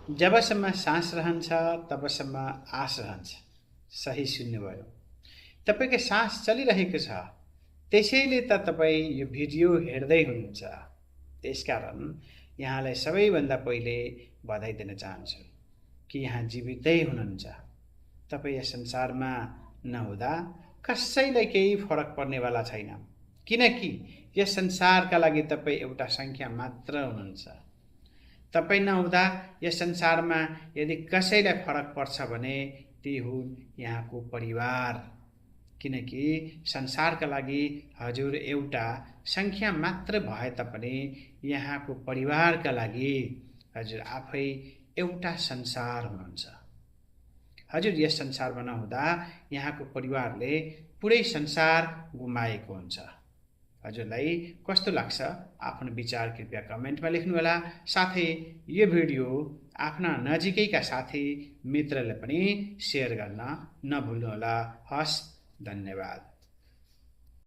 जबसम्म सास रहन्छ तबसम्म आश रहन्छ। सही सुन्नुभयो। तपाईको सास चलिरहेको छ, त्यसैले त तपाईँ यो भिडियो हेर्दै हुनुहुन्छ। त्यसकारण यहाँलाई सबैभन्दा पहिले बधाई दिन चाहन्छु कि यहाँ जीवितै हुनुहुन्छ। तपाईँ यस संसारमा नहुँदा कसैलाई केही फरक पर्नेवाला छैन, किनकि यस संसारका लागि तपाईँ एउटा संख्या मात्र हुनुहुन्छ। तपाईँ नहुँदा यस संसारमा यदि कसैलाई फरक पर्छ भने ती हुन् यहाँको परिवार, किनकि संसारका लागि हजुर एउटा संख्या मात्र भए तापनि यहाँको परिवारका लागि हजुर आफै एउटा संसार हुनुहुन्छ। हजुर यस संसारमा नहुँदा यहाँको परिवारले पुरै संसार गुमाएको हुन्छ। हजुरलाई कस्तो लाग्छ आफ्नो विचार कृपया कमेन्टमा लेख्नुहोला। साथै यो भिडियो आफ्ना नजिकैका साथी मित्रले पनि शेयर गर्न नभुल्नुहोला। हस्, धन्यवाद।